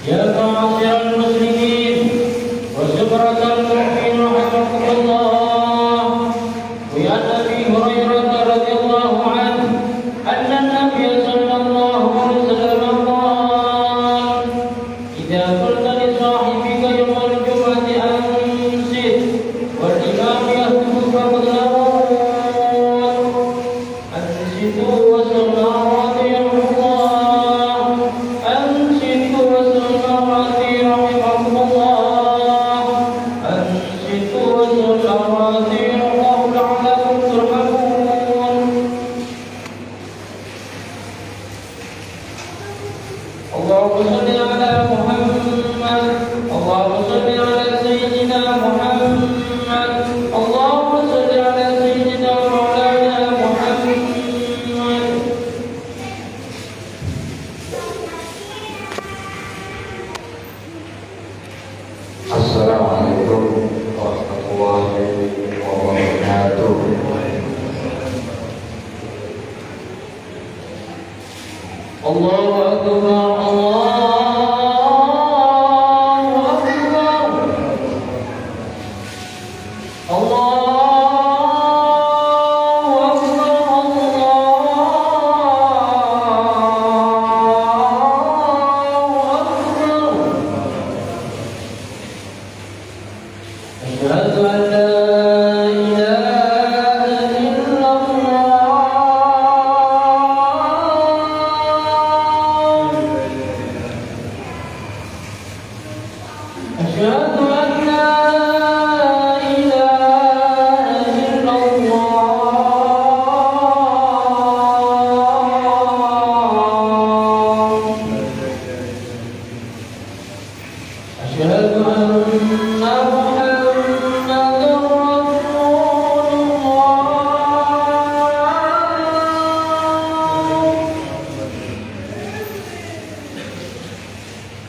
يا معاشر المسلمين وزمرة المؤمنين رحمكم الله. وعن أبي هريرة رضي الله عنه أن النبي صلى الله عليه وسلم قال: إذا قلت لصاحبك يوم الجمعة أنصت والإمام يخطب فقد نقول: أنصتوا وصلوا وأطيعوا الله، أنصتوا وصلوا وأطيعوا رحمكم الله، أنصتوا وصلوا وأطيعوا الله لعلكم ترحمون. اللهم صل على محمد، اللهم صل على سيدنا محمد، اللهم صل على سيدنا مولانا محمد. Assalamualaikum warahmatullahi wabarakatuh. Allahu Akbar, Allahu Akbar, Allahu Akbar, Allahu Akbar. Asyhadu an la ilaha illallah. Asyhadu an la ilaha illallah. Asyhadu anna Muhammadan Rasulullah.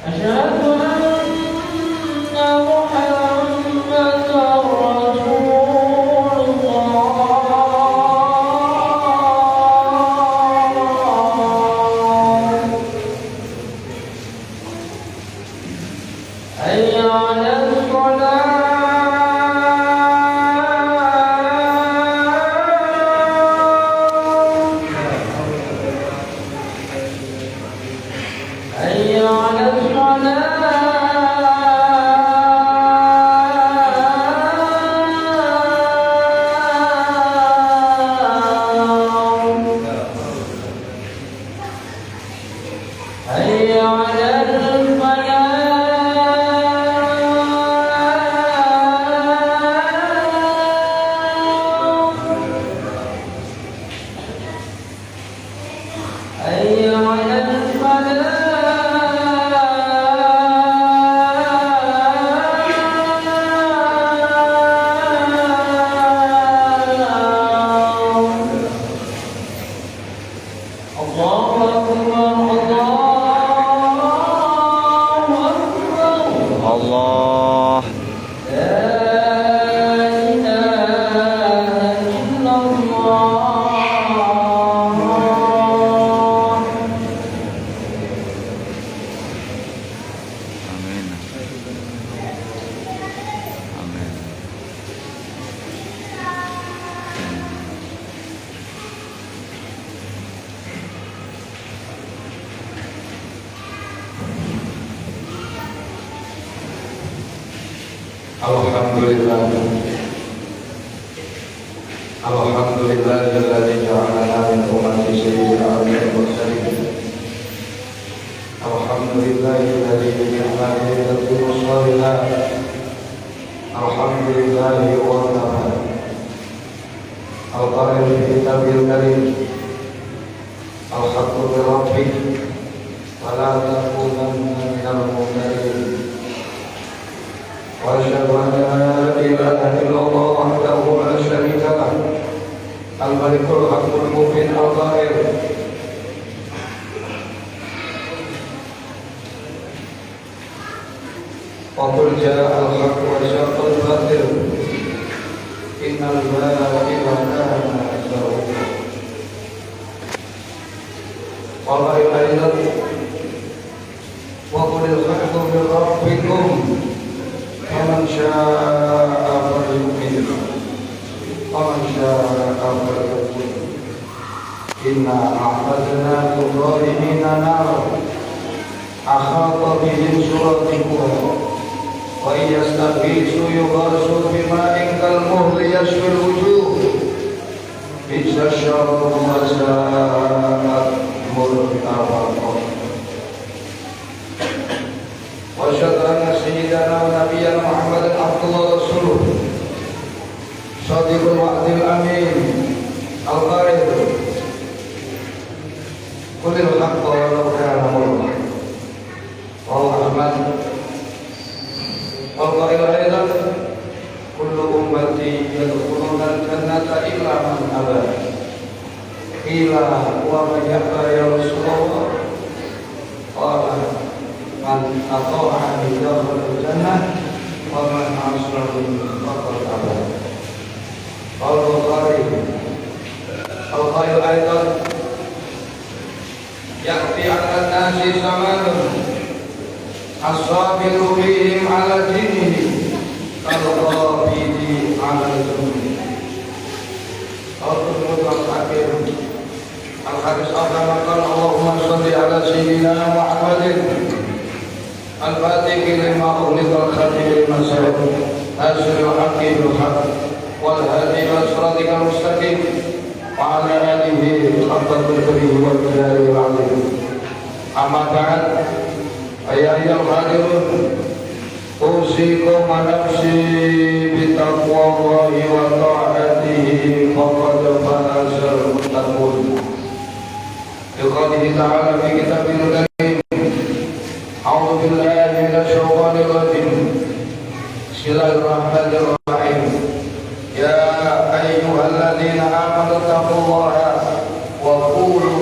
Asyhadu anna Muhammadan Rasulullah. حي على الصلاة، حي على الصلاة، حي على الفلاح، حي على الفلاح. الله أكبر، الله أكبر. Allah. لا إله إلا الله. Amin. Amin. Alhamdulillah, alhamdulillahilladzi ja'alana min ummati sayyidil anbiya'i wal mursalin. Alhamdulillahilladzi bi ni'matihi tatimmu shalihat. Alhamdulillahi wa ta'ala. Al-Qur'an fi kitabil karim. Al-haqqu bi rabbik wa la takunanna minal mumtarin. وأشهد أن لا إله إلا الله وحده لا شريك له الملك الحق المبين الظاهر وقل جاء الحق وشق الباطل إن الباطل كان زهوقا. قال أيضا وقل الحق إنا أعتدنا للظالمين نارا أحاط بهم سرادقها وإن يستغيثوا يغاثوا بماء كالمهل يشوي الوجوه بئس الشراب وساءت مرتفقا وأشهد أن سيدنا ونبينا محمدا عبد الله ورسوله صادق الوعد الأمين القائل قل الحق ولو كان مرا رواه أحمد والقائل أيضا كل أمتي يدخلون الجنة إلا من أبى قيل ومن يأبى يا رسول الله قال من أطاعني دخل الجنة ومن عصاني فقد أبى قال البخاري القائل أيضا يأتي على الناس زمان الصابر فيهم على دينه كالغابر على الجنة الحديث أعلم قال اللهم صل على سيدنا محمد الفاتح لما أغلق الخاتم لما سبق ناصر الحق بالحق والهادي إلى صراطك المستقيم وعلى آله حق قدره ومقداره العظيم أما بعد أيها الحاضرون أوصيكم ونفسي بتقوى الله وطاعته فقد فاز المتقون لقوله تعالى في كتابه الكريم أعوذ بالله من الشيطان الرجيم بسم الله الرحمن الرحيم يا أيها الذين آمنوا اتقوا الله وقولوا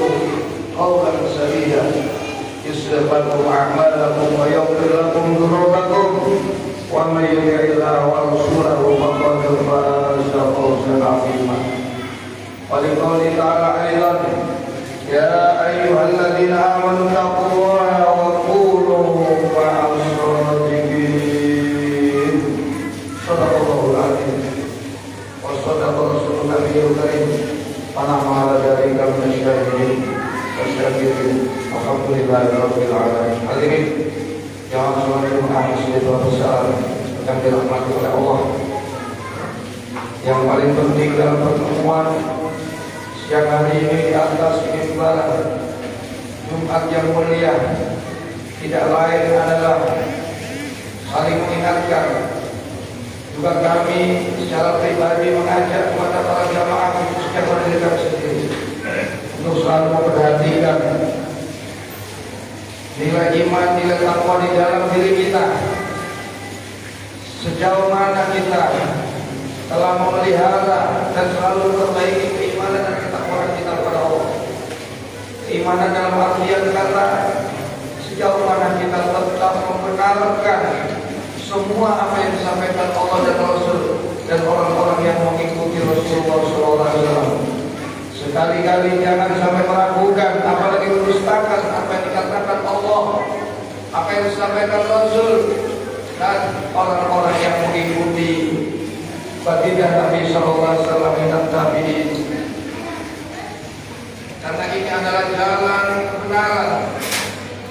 قولا سديدا يصلح لكم أعمالكم ويغفر لكم ذنوبكم ومن يطع الله ورسوله فقد فاز فوزا عظيما ولقوله تعالى أيضا يا أيها الذين آمنوا اتقوا الله وقولوا مع الصادقين صدق الله العظيم وصدق رسول النبي الكريم ونحن على ذلك من الشاهدين والشاكرين والحمد لله رب العالمين. Hadirin yang selalu mengasihi Tuhan besar yang dirahmati oleh Allah. Yang paling penting dalam pertemuan siang hari ini di atas mimbar Jumat yang mulia tidak lain adalah saling mengingatkan. Juga kami secara pribadi mengajak kepada para jamaah khususnya pada diri kami sendiri untuk selalu memperhatikan nilai iman, nilai takwa di dalam diri kita. Sejauh mana kita telah memelihara dan selalu memperbaiki keimanan dan ketakwaan kita kepada Allah. Keimanan dalam artian kata sejauh mana kita tetap membenarkan semua apa yang disampaikan Allah dan Rasul dan orang-orang yang mengikuti Rasulullah SAW. Sekali-kali jangan sampai meragukan, apalagi mendustakan apa yang dikatakan Allah, apa yang disampaikan Rasul dan orang-orang yang mengikuti baginda Nabi SAW dan tabi'in. Karena ini adalah jalan kebenaran,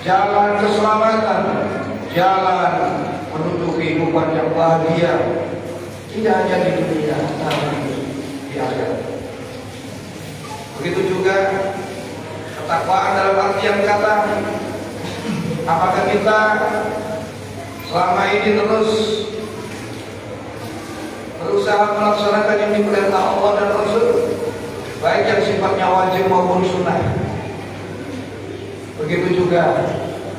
jalan keselamatan, jalan menuju kehidupan yang bahagia, tidak hanya di dunia tapi di akhirat. Begitu juga ketakwaan dalam artian kata, apakah kita selama ini terus berusaha melaksanakan yang diperintah Allah dan Rasul, baik yang sifatnya wajib maupun sunnah. Begitu juga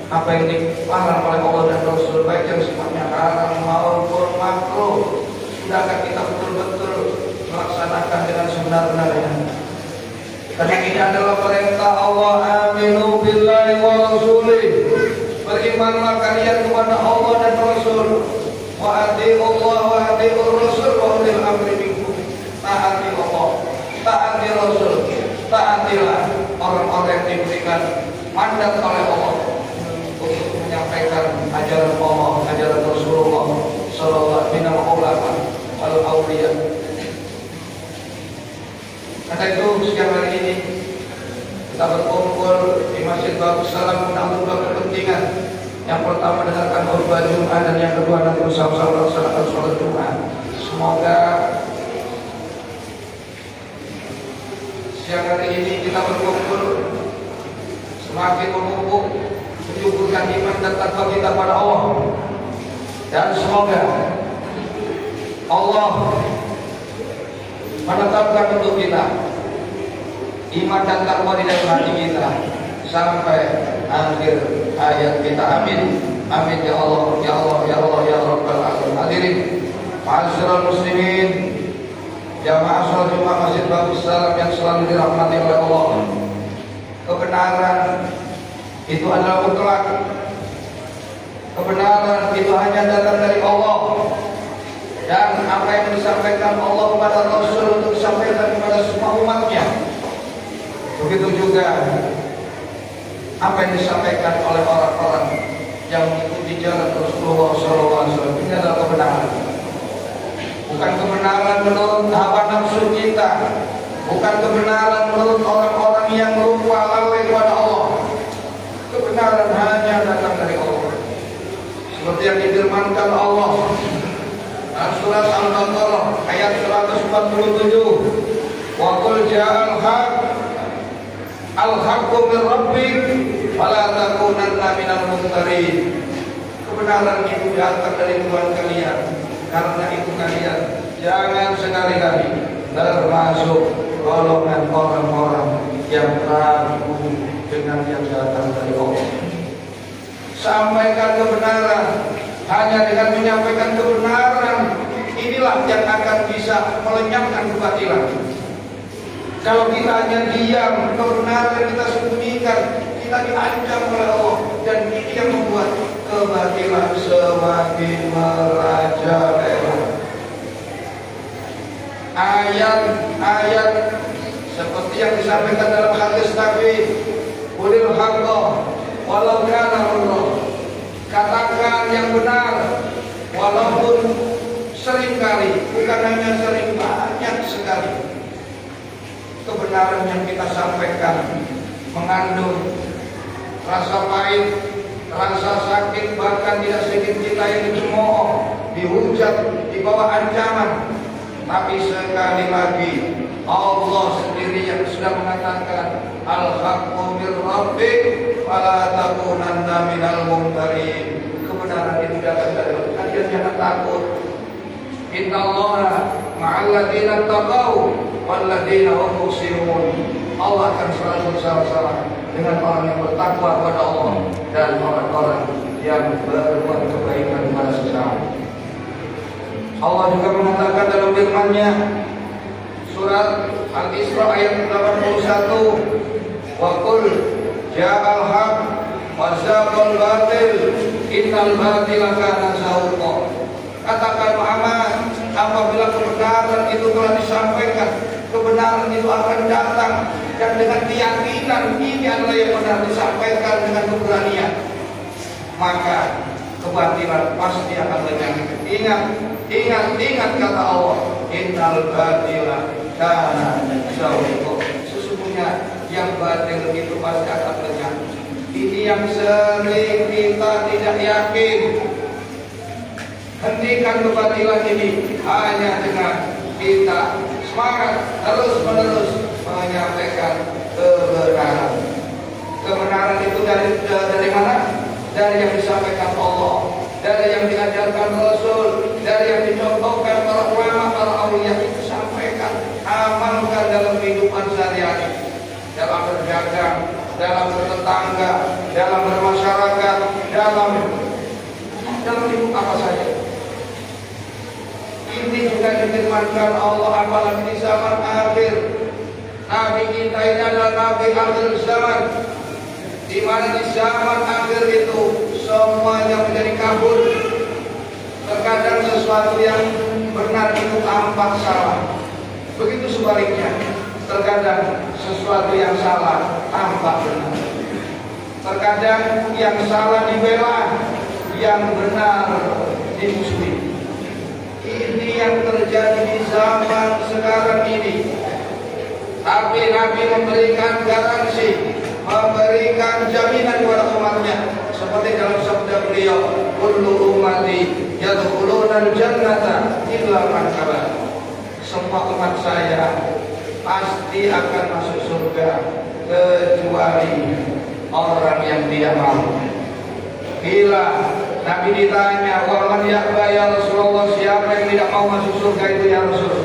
apa yang dilarang oleh Allah dan Rasul, baik yang sifatnya haram maupun makruh, sudahkah kita betul-betul melaksanakan dengan sebenar-benarnya? Karena ini adalah perintah Allah, aminu billahi wa rasulih, berimanlah kalian kepada Allah dan Rasul, wa ati'u Allah wa ati'u Rasul wa ulil amri minkum. Taati Allah, taati Rasul, taatilah orang-orang yang diberikan mandat oleh Allah untuk menyampaikan ajaran Allah, ajaran Rasulullah sallallahu alaihi wasallam wal awliya. Karena itu siang hari ini Waalaikumsalam menanggung dua kepentingan. Yang pertama dengarkan khutbah Jumat dan yang kedua nanti bersama-sama melaksanakan sholat Jumat. Semoga siang hari ini kita berkumpul semakin memupuk menyuburkan iman dan takwa kita pada Allah, dan semoga Allah menetapkan untuk kita iman dan takwa di dalam hati kita sampai akhir hayat kita. Amin, amin ya Allah, ya Allah, ya Allah, ya Rabbal alamin. Hadirin ma'asyiral muslimin, jamaah sholat Jumat Masjid Babus Salam yang selalu dirahmati oleh Allah. Kebenaran itu adalah mutlak. Kebenaran itu hanya datang dari Allah, dan apa yang disampaikan Allah kepada Rasul untuk disampaikan kepada semua umatnya. Begitu juga apa yang disampaikan oleh orang-orang yang mengikuti jalan Rasulullah SAW. Ini adalah kebenaran. Bukan kebenaran menurut hawa nafsu kita, bukan kebenaran menurut orang-orang yang lupa lalai kepada Allah. Kebenaran hanya datang dari Allah, seperti yang difirmankan Allah dalam surat Al-Baqarah ayat 147, wa qul ja'al haq al-haqqu min rabbik fala takunanna minal mumtarin. Kebenaran itu datang dari Tuhan kalian, karena itu kalian jangan sekali-kali termasuk golongan orang-orang yang ragu dengan yang datang dari Allah. Sampaikan kebenaran. Hanya dengan menyampaikan kebenaran inilah yang akan bisa melenyapkan kebatilan. Kalau kita hanya diam, kebenaran kita sembunyikan, kita diancam oleh Allah, dan ini yang membuat kebatilan semakin merajalela. Ayat-ayat seperti yang disampaikan dalam hadis Nabi, qulil haqqa walau kana Allah. Katakan yang benar, walaupun seringkali, bukan hanya sering, banyak sekali kebenaran yang kita sampaikan mengandung rasa pahit, rasa sakit, bahkan tidak sedikit kita yang dicemooh, dihujat, di bawah ancaman. Tapi sekali lagi Allah sendiri yang sudah mengatakan al-haqqu mir rabbik fala takunanna minal mumtarin. Kebenaran itu datang dari Allah. Kalian jangan takut. Innallaha ma'al ladzina taqaw wal ladzina hum muhsinun. Allah akan selalu bersama-sama dengan orang yang bertakwa kepada Allah dan orang-orang yang berbuat kebaikan kepada sesama. Allah juga mengatakan dalam firman-Nya surat Al-Isra ayat 81, wa qul ja'al haq wa zaqal batil innal batila kana zahuqa. Katakan Muhammad, apabila kebenaran itu telah disampaikan, kebenaran itu akan datang, dan dengan keyakinan ini adalah yang benar disampaikan dengan keberanian, maka kebatilan pasti akan lenyap. Ingat kata Allah, innal batila kana zahuqa. Sesungguhnya yang batil itu pasti akan lenyap. Ini yang sering kita tidak yakin. Hentikan kebatilan ini hanya dengan kita semangat terus-menerus menyampaikan kebenaran. Kebenaran itu dari mana? Dari yang disampaikan Allah, dari yang diajarkan Rasul, dari yang dicontohkan para ulama, para aulia. Itu sampaikan, amalkan dalam kehidupan sehari-hari, dalam berdagang, dalam bertetangga, dalam bermasyarakat, dalam hidup apa saja. Ini juga difirmankan Allah, apalagi di zaman akhir. Nabi kita ini adalah Nabi akhir zaman, di mana di zaman akhir itu semuanya menjadi kabur. Terkadang sesuatu yang benar itu tampak salah. Begitu sebaliknya, terkadang sesuatu yang salah tampak benar. Terkadang yang salah dibela, yang benar dimusuhi. Ini yang terjadi di zaman sekarang ini. Tapi Nabi memberikan garansi, memberikan jaminan kepada umatnya seperti dalam sabda beliau, kullu ummati yadkhuluna al-jannata illa man aba. Semua umat saya pasti akan masuk surga kecuali orang yang tidak mau. Bila Nabi ditanya, wa man ya'ba ya Rasulullah, siapa yang tidak mau masuk surga itu ya Rasul?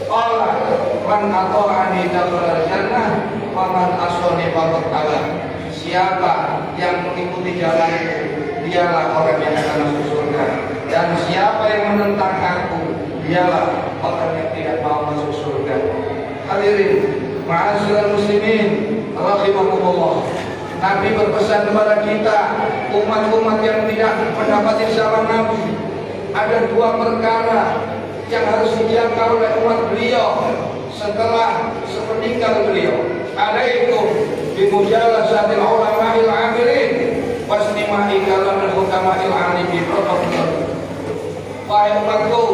Allah, man ata'ani dakhala jannah wa man asani faqad aba. Siapa yang mengikuti jalanku, dialah orang yang akan masuk surga. Dan siapa yang menentang aku, dialah orang yang tidak mau masuk surga. Hadirin ma'asyiral muslimin rahimakumullah. Nabi berpesan kepada kita, umat-umat yang tidak mendapati zaman Nabi, ada dua perkara yang harus dijaga oleh umat beliau setelah sepeninggal beliau. Alaikum bimujalasatil ulama'il 'amilin wasnima'i kalamil hukama'il 'alimin. Wahai umatku,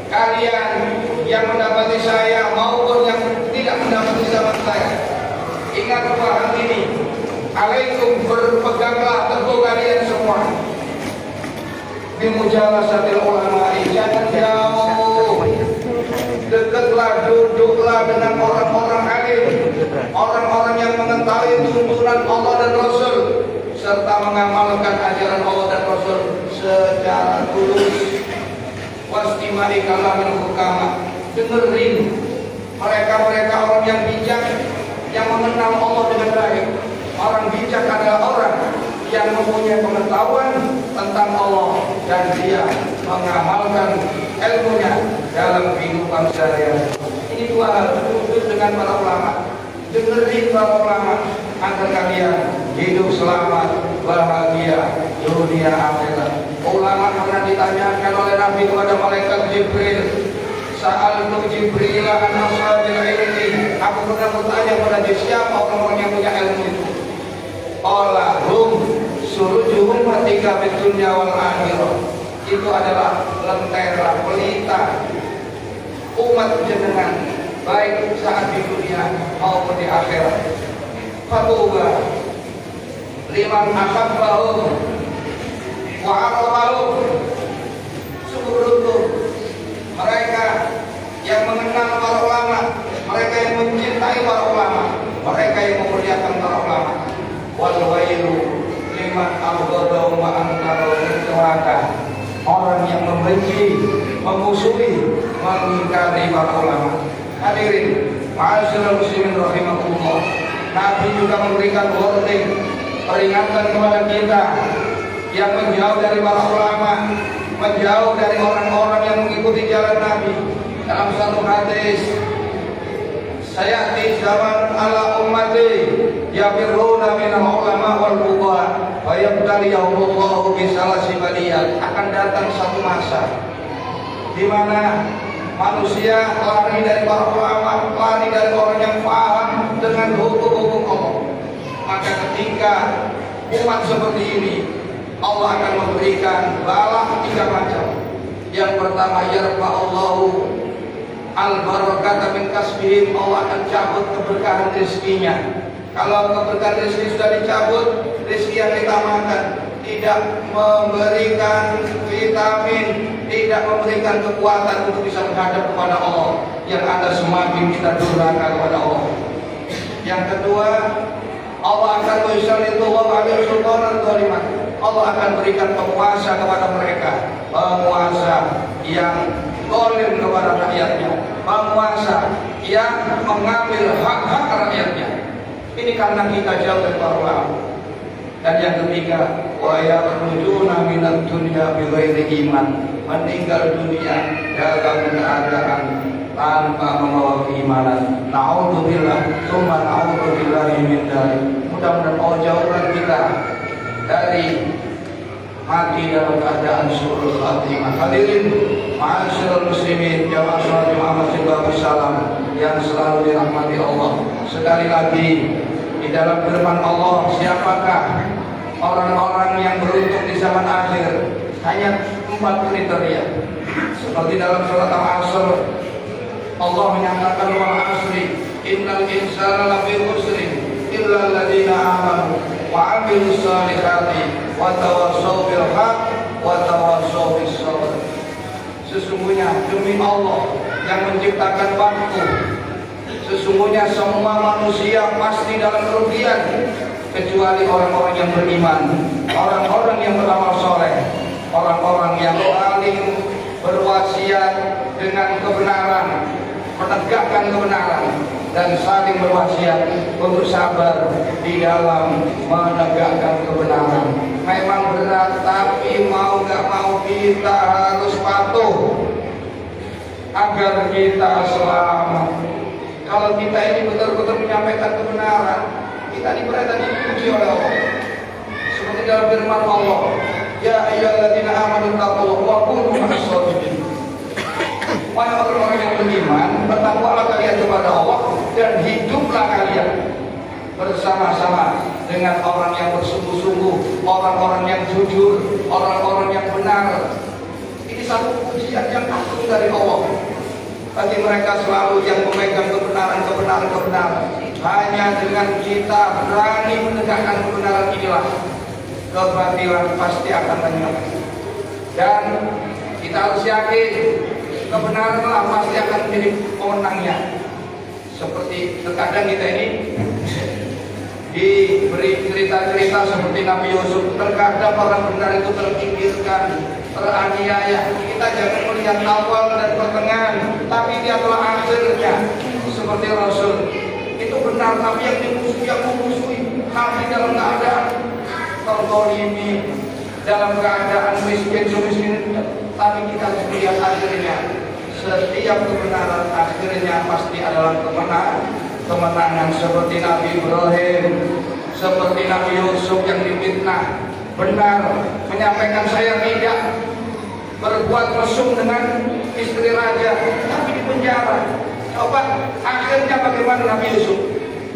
kalian yang mendapati saya maupun yang tidak mendapati zaman saya, ingat paham ini. Alaikum, berpeganglah teguh kalian semua bimujalasatil ulama'i, jangan jauh, dekatlah, duduklah dengan orang-orang alim, orang-orang yang mengetahui tuntunan Allah dan Rasul serta mengamalkan ajaran Allah dan Rasul secara tulus. Wastimai kalamil hukama, dengerin mereka orang yang bijak, yang mengenal Allah dengan baik. Orang bijak adalah orang yang mempunyai pengetahuan tentang Allah dan dia mengamalkan ilmunya dalam kehidupan sehari-hari. Ini dua hal, duduk dengan para ulama, dengerin para ulama agar kalian hidup selamat, bahagia dunia akhirat. Ulama pernah ditanyakan oleh Nabi kepada malaikat Jibril, Sa'altu Jibril an ashabil ilmi, aku pernah bertanya kepada dia, siapa orang-orang yang punya ilmu itu? Qala hum surujuhum matika fid dunya wal akhirah. Itu adalah lentera pelita umat jenengan baik saat di dunia maupun di akhirat. Fatuba liman ahabbahum wa arabahum. Sungguh beruntung mereka yang mengenal para ulama, mereka yang mencintai para ulama, mereka yang memuliakan para ulama. Wal wailu liman abghadahum wa ankarahum. Orang yang membenci, memusuhi, mengingkari para ulama. Hadirin ma'asyiral muslimin rahimakumullah. Nabi juga memberikan warning, peringatan kepada kita yang menjauh dari para ulama, menjauh dari orang-orang yang mengikuti jalan Nabi. Dalam satu hadis, sayati zaman ala ummati yafirruna minal ulama wal fuqaha wa yabtaliyahumullahu bisalasi baliyat. Akan datang satu masa di mana manusia lari dari para ulama, lari dari orang yang paham dengan hukum-hukum Allah. Maka ketika umat seperti ini, Allah akan memberikan bala tiga macam. Yang pertama, yarfa'allahu al-barakata min kasbihim, Allah akan cabut keberkahan rezekinya. Kalau keberkahan rezeki sudah dicabut, rezeki yang kita makan tidak memberikan vitamin, tidak memberikan kekuatan untuk bisa menghadap kepada Allah, yang ada semakin kita durhaka kepada Allah. Yang kedua, Allah akan mengisyaritu wa ba'dir sultanan dhaliman. Allah akan berikan penguasa kepada mereka, penguasa yang zalim kepada rakyatnya, penguasa yang mengambil hak-hak rakyatnya. Ini karena kita jauh dari para ulama. Dan yang ketiga, wa yakhrujuna minad dunya bighairi iman, meninggal dunia dalam keadaan tanpa membawa keimanan. Na'udzubillah, tsumma na'udzubillahi min dzalik. Mudah-mudahan Allah jauhkan kita dari mati dalam keadaan su'ul khatimah. Hadirin ma'asyiral muslimin, jamaah salat Muhammad sallallahu alaihi wasallam yang selalu dirahmati Allah. Sekali lagi, di dalam firman Allah, siapakah orang-orang yang beruntung di zaman akhir? Hanya 4 kriteria. Seperti dalam surat Al-Asr, Allah menyatakan wal asri innal insana lafi khusrin illal ladzina amanu wa 'amilus shalihati wa tawassaw bil haqq wa tawassaw bis sabr. Sesungguhnya demi Allah yang menciptakan waktu, sesungguhnya semua manusia pasti dalam kerugian kecuali orang-orang yang beriman, orang-orang yang beramal soleh, orang-orang yang saling berwasiat dengan kebenaran, menegakkan kebenaran, dan saling berwasiat untuk sabar di dalam menegakkan kebenaran. Memang berat, tapi mau gak mau kita harus patuh agar kita selamat. Kalau kita ini betul-betul menyampaikan kebenaran, kita diperintah dipuji oleh Allah. Seperti dalam firman Allah, ya ayyuhalladzina amanu taqullaha wa kunu ma'as-shadiqin. Wahai orang-orang yang beriman, bertakwalah kalian kepada Allah dan hiduplah kalian bersama-sama dengan orang yang bersungguh-sungguh, orang-orang yang jujur, orang-orang yang benar. Ini satu pujian yang agung dari Allah bagi mereka selalu yang memegang kebenaran. Hanya dengan kita berani menegakkan kebenaran inilah kebatilan pasti akan lenyap. Dan kita harus yakin kebenaranlah pasti akan menjadi pemenangnya. Seperti terkadang kita ini diberi cerita-cerita seperti Nabi Yusuf, terkadang orang benar itu terpinggirkan, teraniaya. Kita jangan melihat awal dan pertengahan, tapi lihatlah akhirnya. Seperti Rasul itu benar, tapi yang memusuhi hati dalam keadaan tertolimi, dalam keadaan miskin, tapi kita harus melihat akhirnya. Setiap kebenaran akhirnya pasti adalah kemenangan. Seperti Nabi Ibrahim, seperti Nabi Yusuf yang difitnah, benar menyampaikan saya tidak berbuat mesum dengan istri raja, tapi di penjara. Coba akhirnya bagaimana Nabi Yusuf?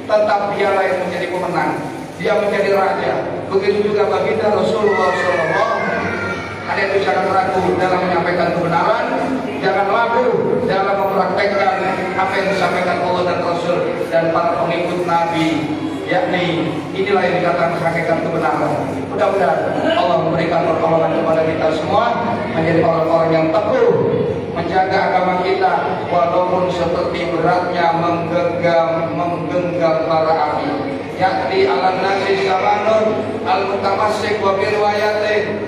Tetap dialah yang menjadi pemenang, dia menjadi raja. Begitu juga baginda Rasulullah SAW. Kalian jangan ragu dalam menyampaikan kebenaran, jangan ragu dalam mempraktekkan apa yang disampaikan Allah dan Rasul dan para pengikut Nabi. Yakni inilah yang dikatakan hakikat kebenaran. Mudah-mudahan Allah memberikan pertolongan kepada kita semua menjadi orang-orang yang teguh menjaga agama kita, walaupun seperti beratnya menggenggam bara api. Yakni alam nasi zamanun al-mutamassik wa birwayatin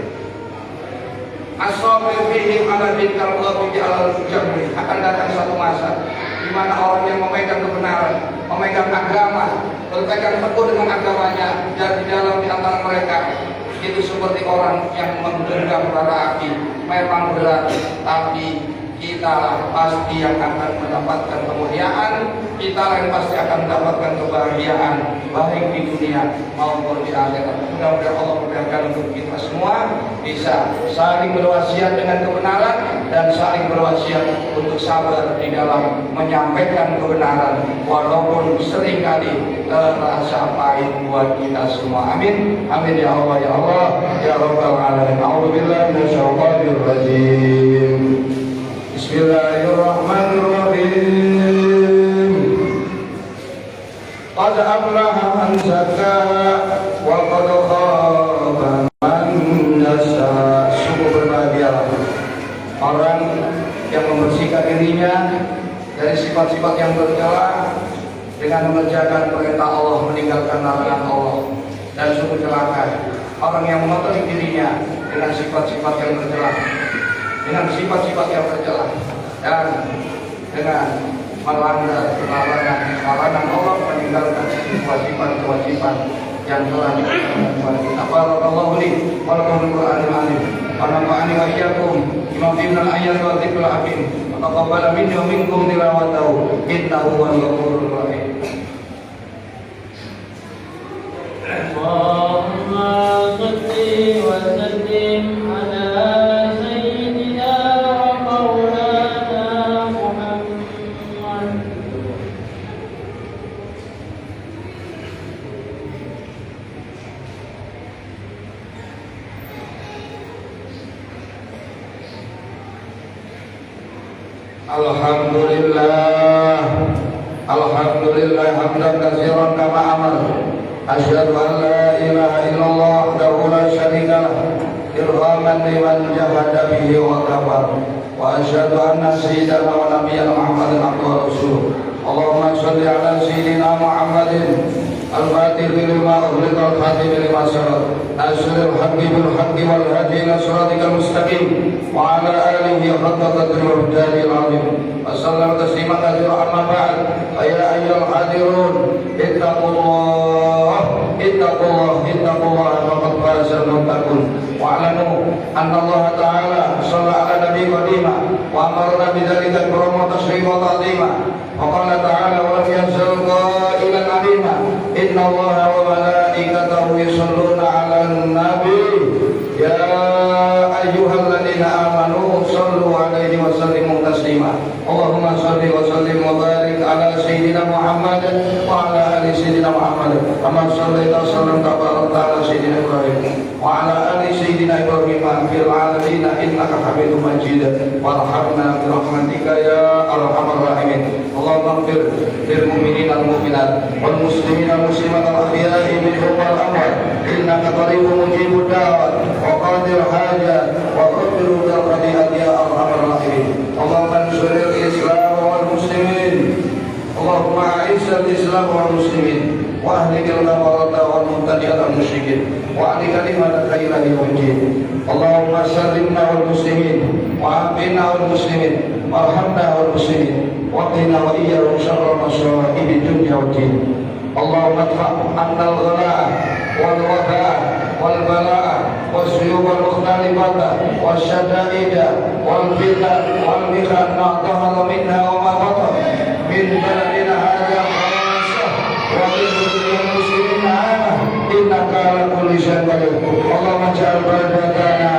asabir fihim ala dinkal qabi alal jamri. Akan datang satu masa di mana orang yang memegang kebenaran, memegang agama, berpegang teguh dengan agamanya, dan di antara mereka itu seperti orang yang menggenggam bara api. Memang berat, tapi kita pasti yang akan mendapatkan kemuliaan, kita yang pasti akan mendapatkan kebahagiaan baik di dunia maupun di akhirat. Mudah-mudahan Allah mudahkan untuk kita semua bisa saling berwasiat dengan kebenaran dan saling berwasiat untuk sabar di dalam menyampaikan kebenaran walaupun seringkali terasa pahit buat kita semua. Amin. Amin ya Allah ya Allah ya Rabbal alamin. A'udzubillahi minasyaitonir rajim. Bismillahirrahmanirrahim. Qad aflaha man zakkaha wa qad khaba man dassaha. Sungguh berbahagialah orang yang membersihkan dirinya dari sifat-sifat yang bercela dengan mengerjakan perintah Allah, meninggalkan larangan Allah. Dan sungguh celaka orang yang mengotori dirinya dengan sifat-sifat yang bercela, dengan sifat-sifat yang tercela, dan dengan melanggar larangan Allah, meninggalkan kewajiban-kewajiban yang telah diberikan kepada kita. Barakallahu li wa lakum bil Qur'anil azim wa nafa'ani wa iyyakum bima fihi minal ayati wa dzikril hakim. Taqabbal minni wa minkum tilawatahu innahu huwal ghafurur rahim. Allahumma shalli wa sallim ala sayyidina wa maulana Muhammad. Alhamdulillah, Alhamdulillah hamdan katsiran kama amar. Asyhadu an la ilaha illallah wahdahu la syarika lah irhaman liman jahada bihi wa kafar. Wa asyhadu anna sayyidana wa nabiyyana Muhammadan abduhu wa rasuluh. Allahumma shalli ala sayyidina Muhammadin al-fatih lima ughliqa al-khatim lima sabaq nasrul haqqi bil haqqi wal hadi ila siratikal mustaqim wa ala alihi haqqa qadri wa miqdarihi al-azim wa sallallahu tasliman katsiran amma ba'd. Ya ayyuhal hadirun ittaqullah faqad fazal muttaqun wa alamu anna Allah ta'ala shalla ala nabi qadima wa amarna bidzalika bi tashrif wa ta'zima. وقال تعالى ولم ينزل قائلا عليما إن الله وملائكته يصلون على النبي يا أيها الذين آمنوا صلوا عليه وسلموا تسليما. اللهم صل وسلم وبارك على سيدنا محمد وعلى آل سيدنا محمد كما صليت وسلمت وباركت على سيدنا إبراهيم وعلى آل سيدنا إبراهيم في العالمين إنك حميد مجيد وارحمنا برحمتك يا أرحم الراحمين. اللهم اغفر للمؤمنين والمؤمنات والمسلمين والمسلمات الأحياء منهم والأموات إنك قريب مجيب الدعوات وقاضي الحاجات وغفر ذا الخطيئات يا أرحم الراحمين. اللهم انصر الإسلام والمسلمين. اللهم أعز الإسلام والمسلمين وأهلك الكفرة والمبتدعة المشركين وأهل كلمتك إلى يوم الدين. اللهم سلمنا والمسلمين وعافنا والمسلمين وارحمنا والمسلمين وقنا وإياهم شر مصائب الدنيا والدين. اللهم ادفع عنا الغلاء والوباء والبلاء والسيوف المختلفة والشدائد والفتن والمحن ما ظهر منها وما بطن من بلدنا هذا خاصة ومن المسلمين عامة إنك على كل شيء قدير. اللهم اجعل بلدتنا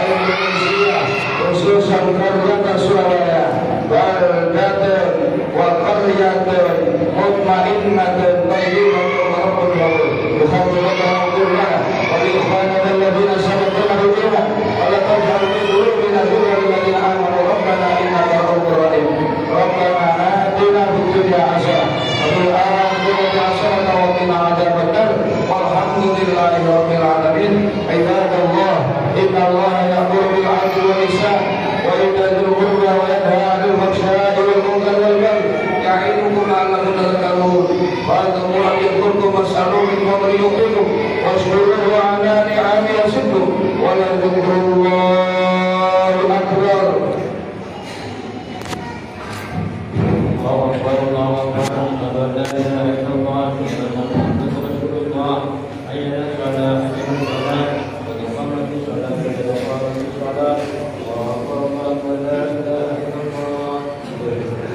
Indonesia khususan Kabupaten Surabaya baldatan wa qaryatan mutmainnatan thayyibatan rabbul alamin. Alhamdulillah wa li ikhwanina alladhina sabaquna bil iman wa la taj'al fi qulubina ghillan lil ladzina amanu rabbana innaka ra'ufur rahim. Rabbana atina fid dunya hasanah wa fil akhirati hasanah wa qina adzaban nar. Walhamdulillahi rabbil alamin. Ibadallah inna Allaha ya'muru bil 'adli wal ihsan wa ita'i dzil qurba wa yanha 'anil fahsya'i wal munkari wal baghi ya'idukum la'allakum tadhakkarun. Fadhkurullaha yadhkurkum was'aluhu min fadlihi yu'tikum washkuruhu 'ala ni'amihi yazidkum wa la dzikrullahi akbar. Allahu akbar Allahu akbar la ilaha illallah Muhammadur rasulullah.